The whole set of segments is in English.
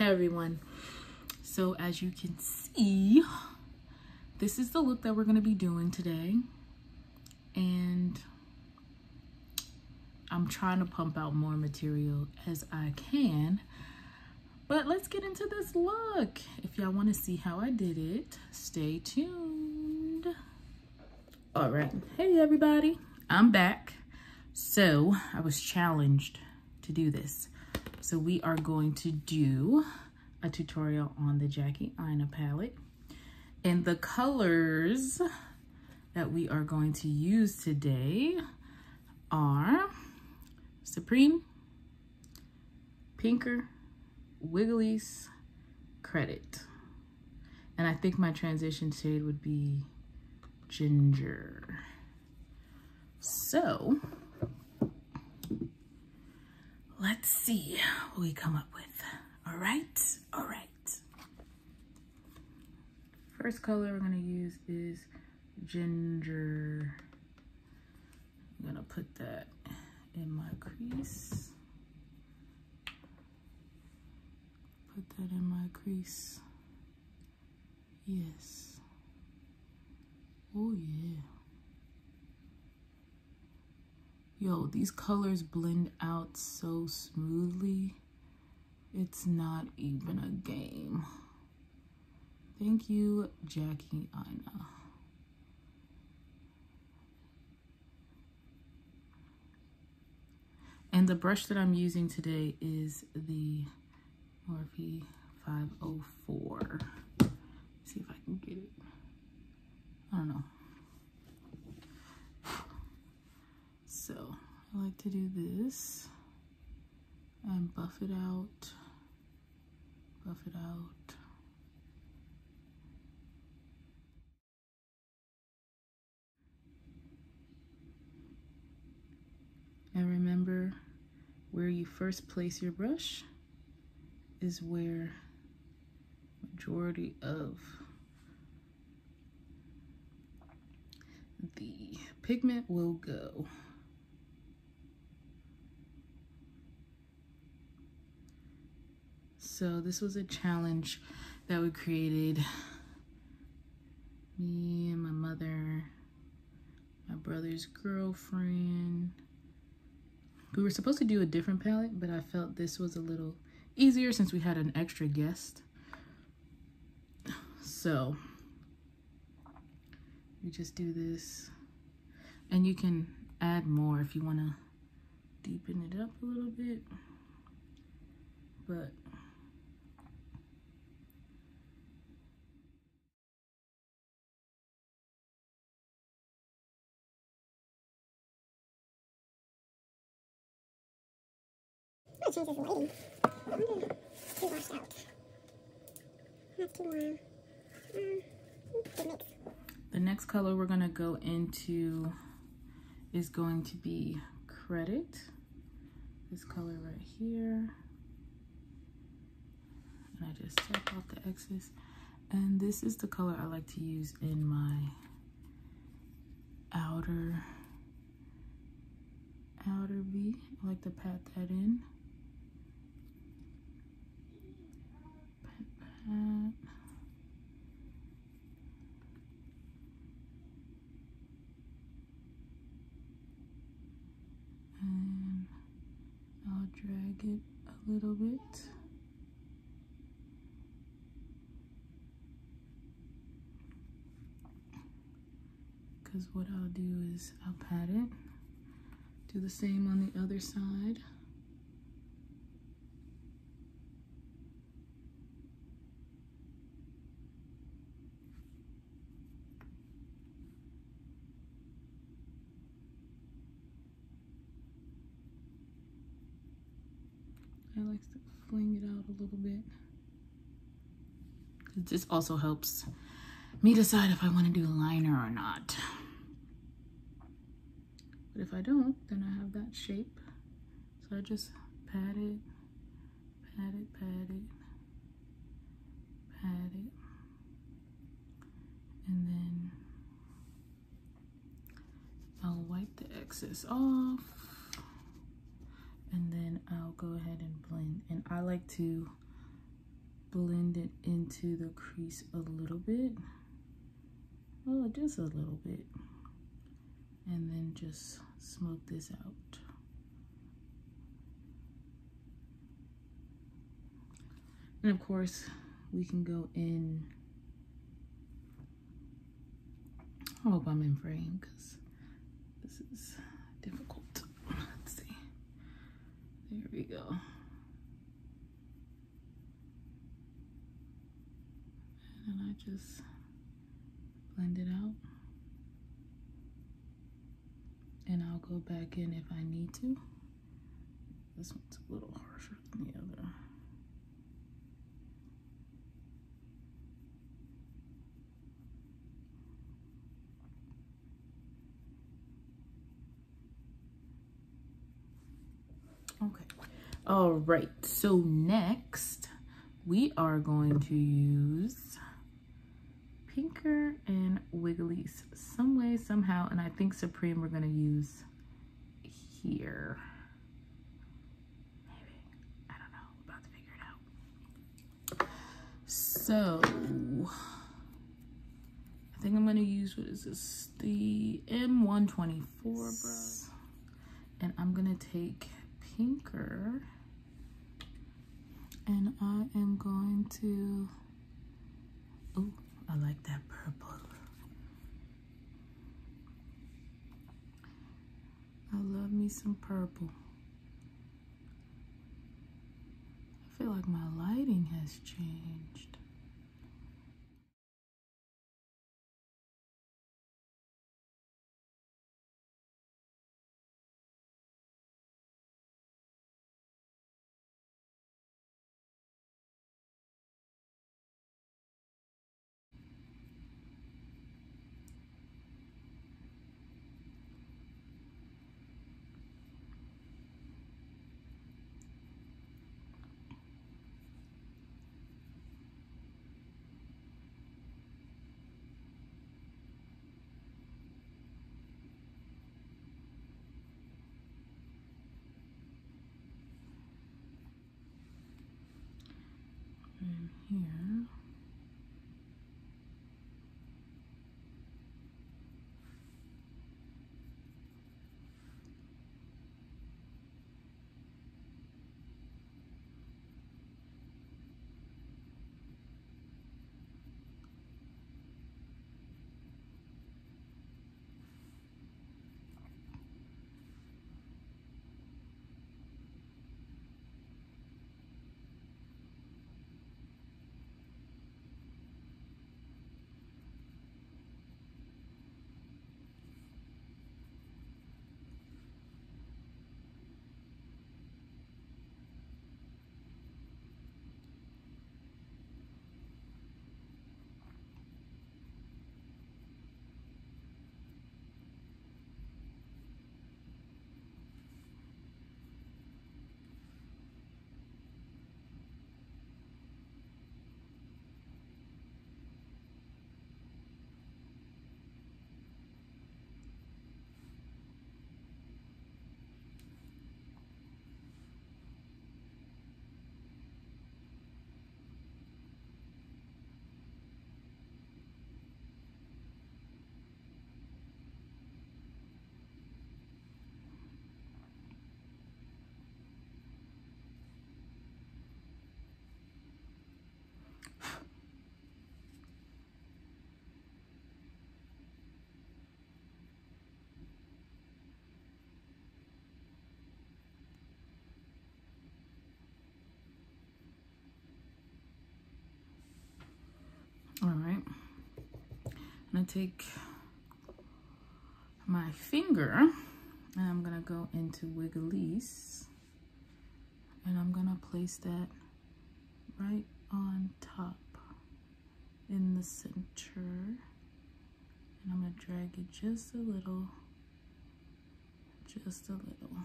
Hey everyone. So as you can see, this is the look that we're going to be doing today, and I'm trying to pump out more material as I can, but let's get into this look. If y'all want to see how I did it, stay tuned. All right, hey everybody, I'm back. So I was challenged to do this, so we are going to do a tutorial on the Jackie Aina palette, and the colors that we are going to use today are Supreme, Pinker, Wigglies, Credit, and I think my transition shade would be Ginger. So let's see what we come up with. All right. First color we're gonna use is Ginger. I'm gonna put that in my crease. Put that in my crease. Yes. Oh yeah. Yo, these colors blend out so smoothly. It's not even a game. Thank you, Jackie Aina. And the brush that I'm using today is the Morphe 504. See if I can get it. I don't know. So I like to do this and buff it out. Buff it out. And remember, where you first place your brush is where majority of the pigment will go. So this was a challenge that we created. Me and my mother, my brother's girlfriend. We were supposed to do a different palette, but I felt this was a little easier since we had an extra guest. So we just do this, and you can add more if you want to deepen it up a little bit, but I'll change this lighting. I wonder if it's too washed out. That's too warm. Good mix. the next color we're gonna go into is going to be Credit. This color right here. And I just tap off the excess. And this is the color I like to use in my outer V. I like to pat that in. Pat. And I'll drag it a little bit. Because what I'll do is I'll pat it. Do the same on the other side. I like to fling it out a little bit. This also helps me decide if I want to do a liner or not. But if I don't, then I have that shape. So I just pat it, pat it, pat it, pat it. And then I'll wipe the excess off. And then I'll go ahead and blend. And I like to blend it into the crease a little bit. Well, just a little bit. And then just smoke this out. And of course, we can go in. I hope I'm in frame because this is difficult. Let's see. There we go. And I just blend it out. And I'll go back in if I need to. This one's a little harsher than the other. Okay. All right. So next, we are going to use Pinker and Wiggily's some way, somehow, and I think Supreme we're going to use here. Maybe. I don't know. I'm about to figure it out. So, I think I'm going to use, what is this? The M124 brush. And I'm going to take Pinker and I am going to, oh, I like that purple. I love me some purple. I feel like my lighting has changed. And here. All right, I'm gonna take my finger and I'm gonna go into Wiggily's and I'm gonna place that right on top in the center, and I'm gonna drag it just a little, just a little.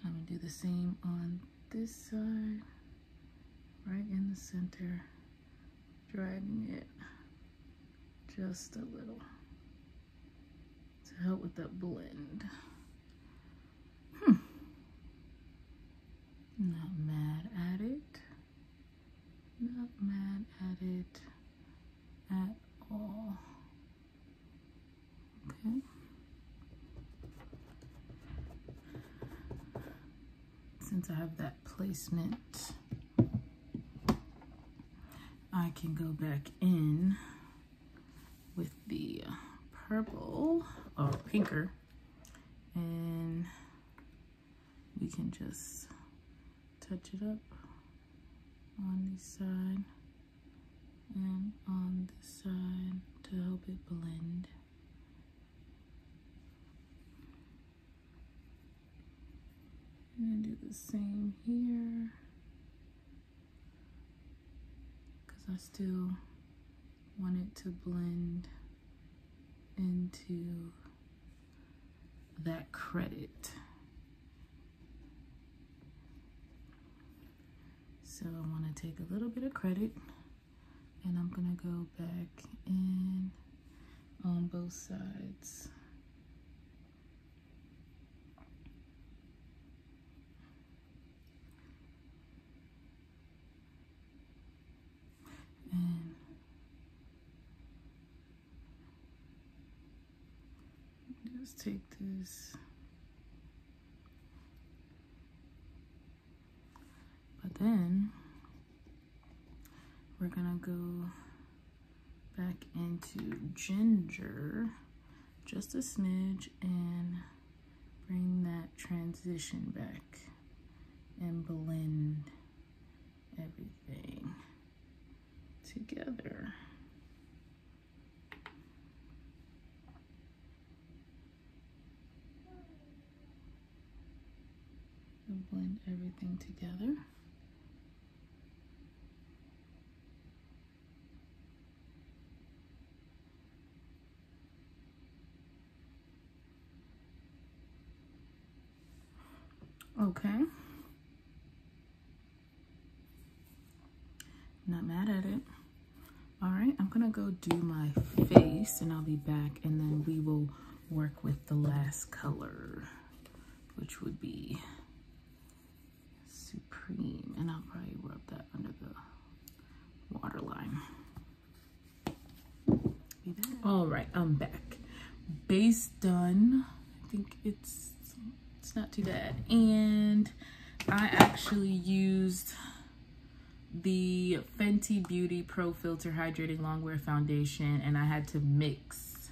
I'm gonna do the same on this side, right in the center, dragging it just a little to help with that blend. since I have that placement, I can go back in with the purple or pinker, and we can just touch it up on this side and on this side to help it blend. And do the same here, because I still want it to blend into that credit. So I want to take a little bit of credit, and I'm going to go back in on both sides. And just take this, but then we're gonna go back into ginger just a smidge and bring that transition back and blend everything together. And blend everything together. Okay. Not mad at it. All right, I'm gonna go do my face and I'll be back, and then we will work with the last color, which would be Supreme, and I'll probably rub that under the waterline. All right, I'm back. Base done. I think it's not too bad. And I actually used the Fenty Beauty Pro Filter Hydrating Longwear Foundation, and I had to mix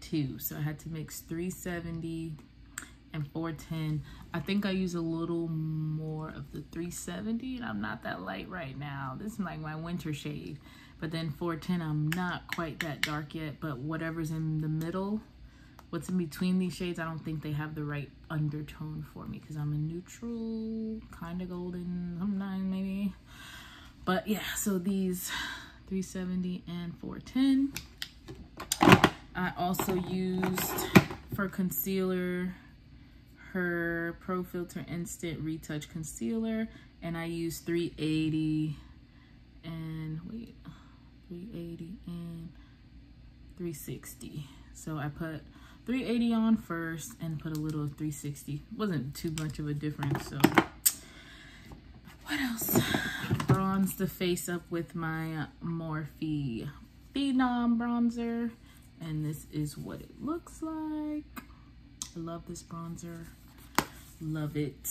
two. So I had to mix 370 and 410. I think I use a little more of the 370, and I'm not that light right now. This is like my winter shade. But then 410, I'm not quite that dark yet, but whatever's in the middle, what's in between these shades, I don't think they have the right undertone for me, because I'm a neutral, kind of golden, sometimes maybe. But yeah, so these 370 and 410. I also used for concealer her Pro Filter Instant Retouch Concealer, and I used 380 and 360. So I put 380 on first and put a little of 360. Wasn't too much of a difference. So what else? Bronze the face up with my Morphe Phenom bronzer, and this is what it looks like. I love this bronzer. Love it.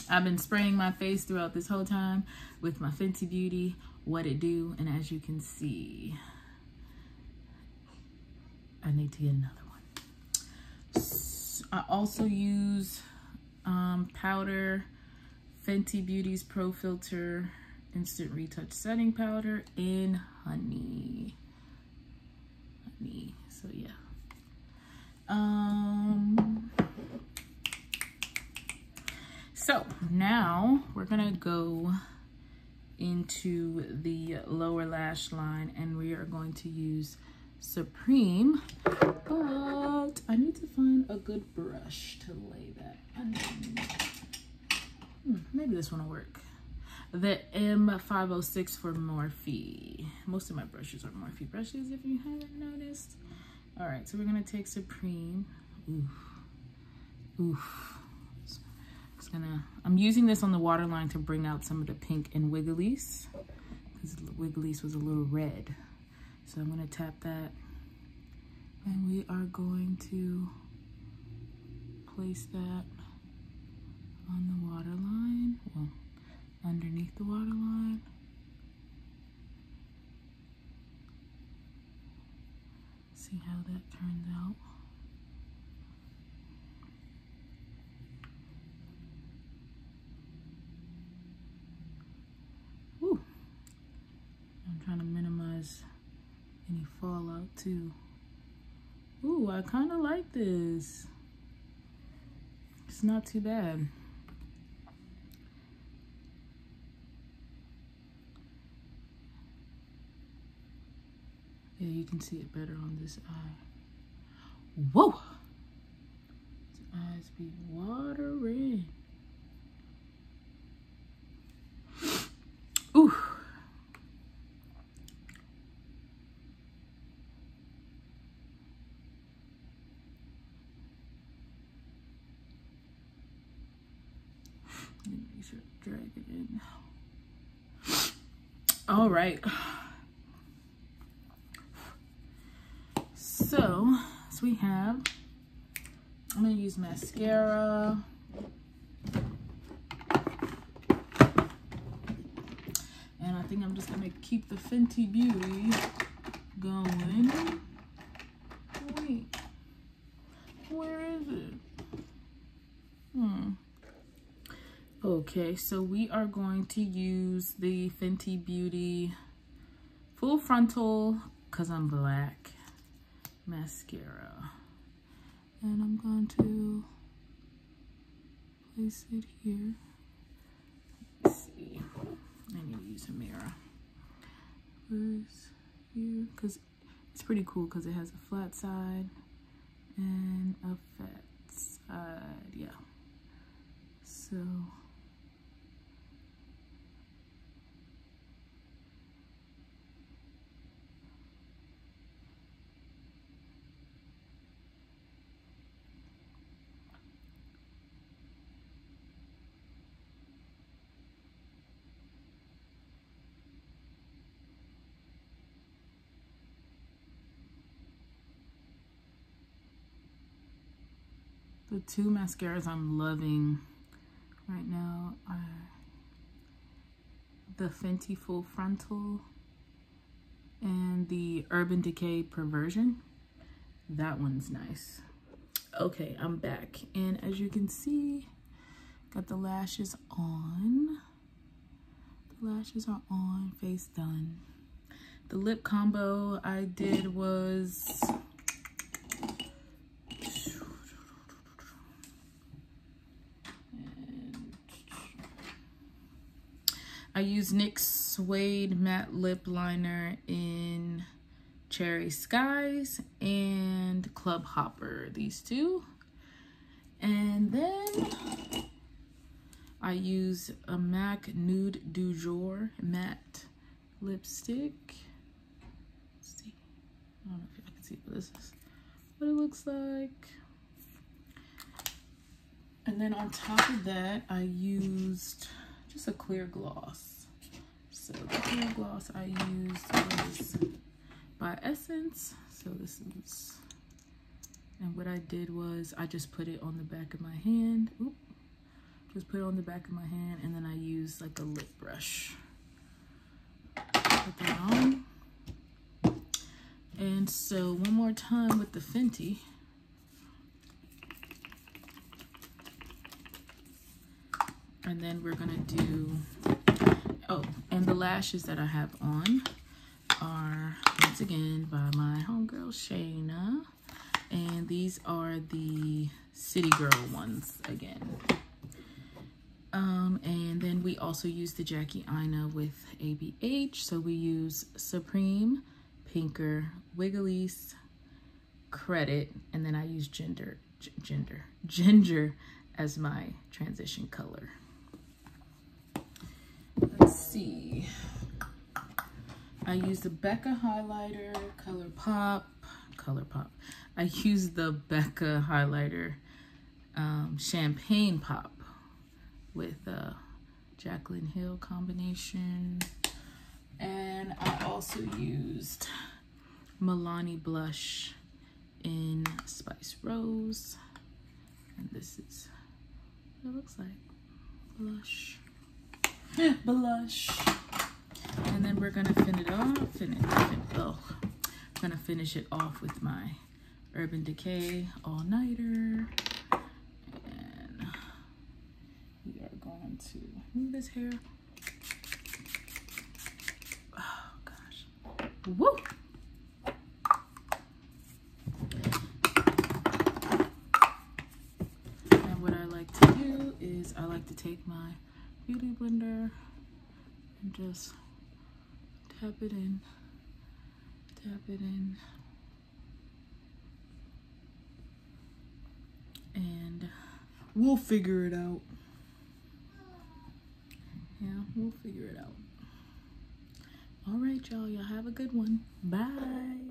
I've been spraying my face throughout this whole time with my Fenty Beauty What It Do, and as you can see, I need to get another one. So I also use powder, Fenty Beauty's Pro Filter Instant Retouch Setting Powder in honey. So yeah. So now we're gonna go into the lower lash line, and we are going to use Supreme, but I need to find a good brush to lay that underneath. Maybe this one will work. The M506 for Morphe. Most of my brushes are Morphe brushes, if you haven't noticed. All right, so we're gonna take Supreme. I'm using this on the waterline to bring out some of the pink in Wiggly's, because Wiggly's was a little red. So I'm gonna tap that, and we are going to place that on the waterline, well, underneath the waterline. See how that turns out. Woo. I'm trying to minimize any fallout too. Ooh, I kind of like this. It's not too bad. Yeah, you can see it better on this eye. Whoa! His eyes be watering. Ooh. Make sure to drag it in. All right. So we have, I'm gonna use mascara. And I think I'm just gonna keep the Fenty Beauty going. Wait, where is it? Okay, so we are going to use the Fenty Beauty Full Frontal, cause I'm black, mascara. And I'm going to place it here. Let's see, I need to use a mirror. Where's here? Cause it's pretty cool cause it has a flat side and a fat side, yeah. So the two mascaras I'm loving right now are the Fenty Full Frontal and the Urban Decay Perversion. That one's nice. Okay, I'm back. And as you can see, got the lashes on. The lashes are on, face done. The lip combo I did was I used NYX Suede Matte Lip Liner in Cherry Skies and Club Hopper, these two. And then I use a MAC Nude Du Jour matte lipstick. Let's see, I don't know if I can see what this is, what it looks like. And then on top of that, I used just a clear gloss. So the clear gloss I used was by Essence. So this is, and what I did was I just put it on the back of my hand. Oop, just put it on the back of my hand, and then I used like a lip brush. Put that on. And so one more time with the Fenty. And then we're gonna do, oh, and the lashes that I have on are, once again, by my homegirl Shayna. And these are the City Girl ones again. And then we also use the Jackie Aina with ABH. So we use Supreme, Pinker, Wiggly's, Credit, and then I use Ginger as my transition color. Let's see. I use the Becca highlighter, ColourPop. I use the Becca highlighter, Champagne Pop with Jaclyn Hill combination. And I also used Milani blush in Spice Rose. And this is what it looks like. blush, blush. And then we're gonna finish it off with my Urban Decay All-Nighter. And we are going to move this hair. Oh gosh. Woo! And what I like to do is I like to take my Beauty Blender and just tap it in, and we'll figure it out. Yeah, we'll figure it out. All right, y'all have a good one. Bye.